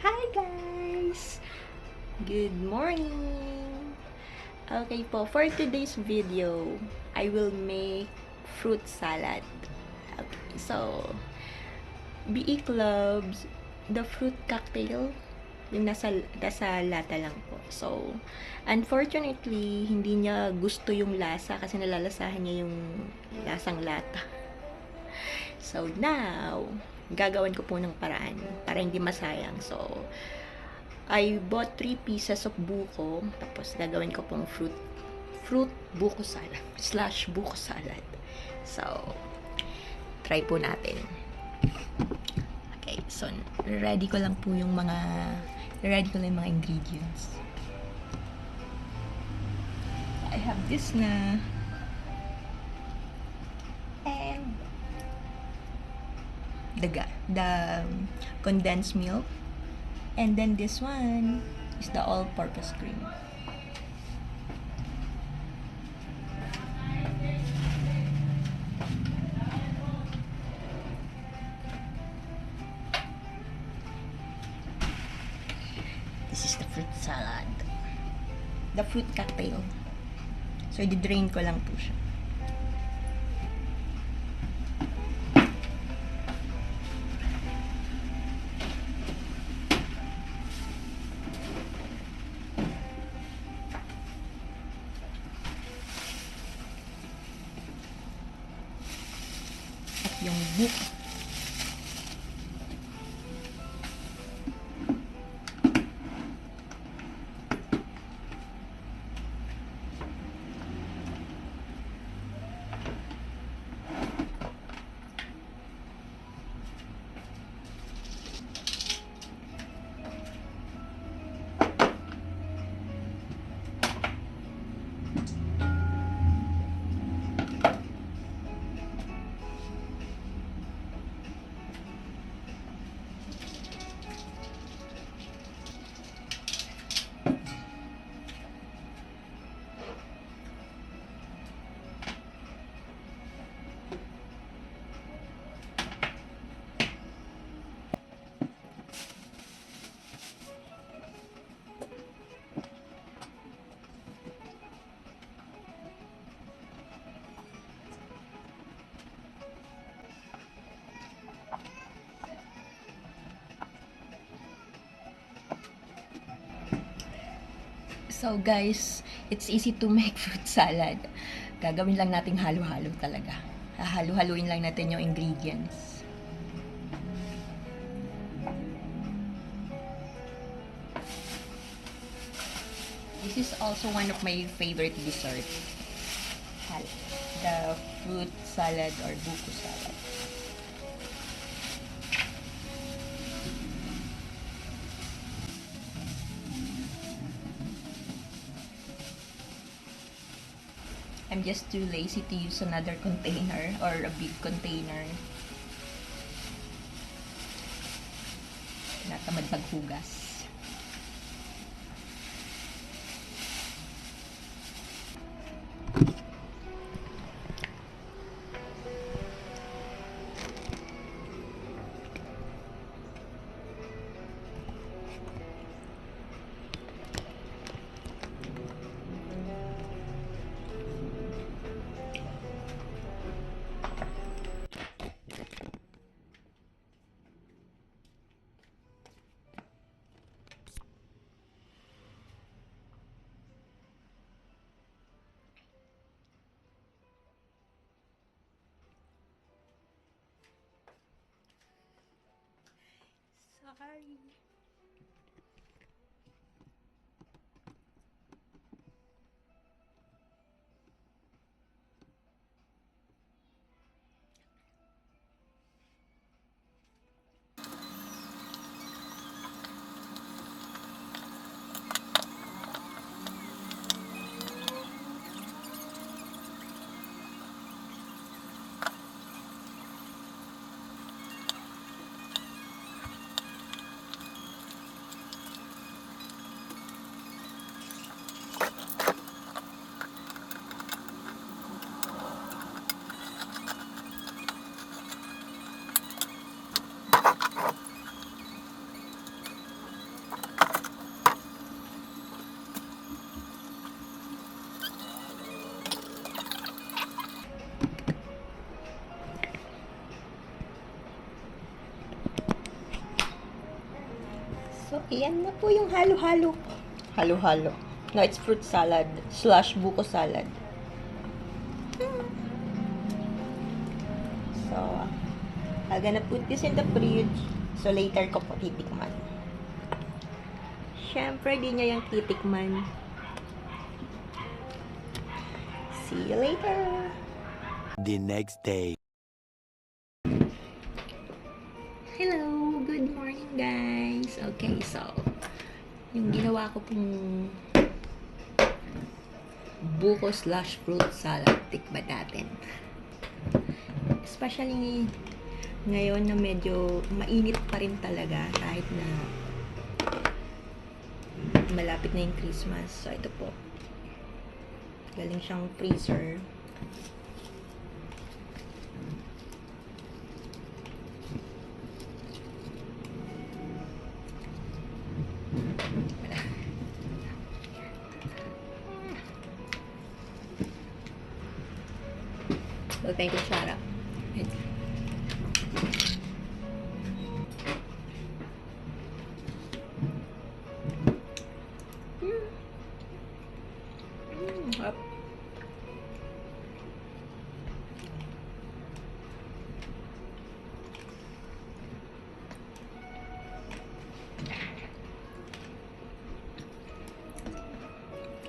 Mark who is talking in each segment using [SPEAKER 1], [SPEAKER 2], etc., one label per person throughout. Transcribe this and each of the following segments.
[SPEAKER 1] Hi guys! Good morning! Okay po, for today's video, I will make fruit salad. Okay, so, BE Clubs, the fruit cocktail, yung nasa lata lang po. So, unfortunately, hindi niya gusto yung lasa kasi nalalasahan niya yung lasang lata. So, now, gagawan ko po ng paraan para hindi masayang. So, I bought 3 pieces of buko. Tapos, gagawin ko pong fruit buko salad. Slash buko salad. So, try po natin. Okay, so, ready ko lang yung mga ingredients. I have this na. And, the condensed milk. And then this one is the all-purpose cream. This is the fruit salad. The fruit cocktail. So, i-drain ko lang po siya. At yung buko. So guys, it's easy to make fruit salad. Gagawin lang nating halo-halo talaga. Halo-haluin lang natin yung ingredients. This is also one of my favorite desserts. The fruit salad or buko salad. I'm just too lazy to use another container or a big container. Natamad maghugas. Sorry. So, ayan na po yung halo-halo. Halo-halo. No, it's fruit salad / buko salad. So, I'm gonna put this in the fridge. So, later ko po titikman. Siyempre, di niya yung titikman. See you later!
[SPEAKER 2] The next day.
[SPEAKER 1] Hello! Good morning, guys! Okay, so, yung ginawa ko pong buko / fruit salad, tikman natin. Especially ngayon na medyo mainit pa rin talaga kahit na malapit na yung Christmas. So, ito po. Galing siyang freezer. Huwag tayong kutsara. Up.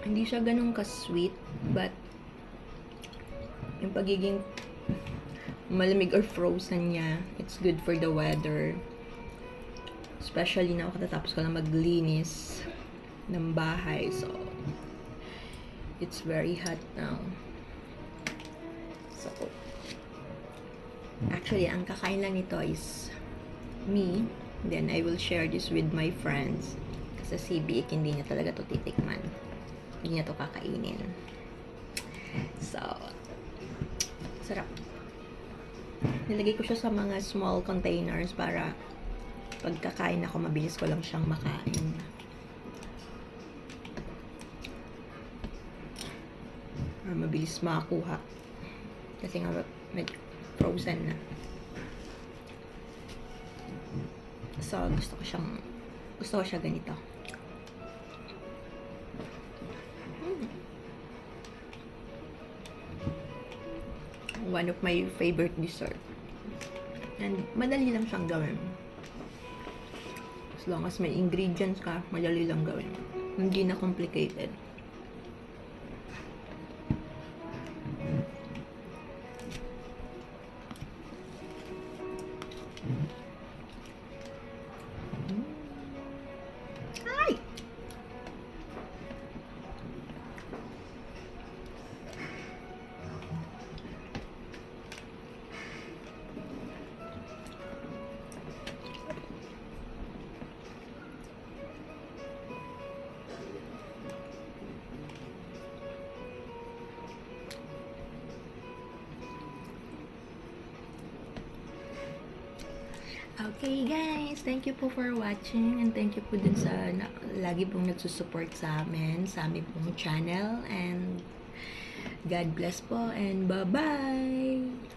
[SPEAKER 1] Hindi siya ganun ka-sweet, but yung pagiging malamig or frozen niya, it's good for the weather. Especially na katatapos ko lang maglinis ng bahay. So, it's very hot now. So, actually, ang kakain lang nito is me. Then, I will share this with my friends. Kasi si Biik, hindi niya talaga to titikman. Hindi niya to kakainin. So, sarap. Nilagay ko siya sa mga small containers para pagkakain ako, mabilis ko lang siyang makain. Mabilis makakuha. Kasi nga, frozen na. So, gusto ko siya ganito. One of my favorite dessert. And madali lang siyang gawin. As long as may ingredients ka, madali lang gawin. Hindi na complicated. Ay! Okay guys, thank you po for watching and thank you po dun sa lagi pong nagsusupport sa amin, sa aming pong channel, and God bless po and bye-bye!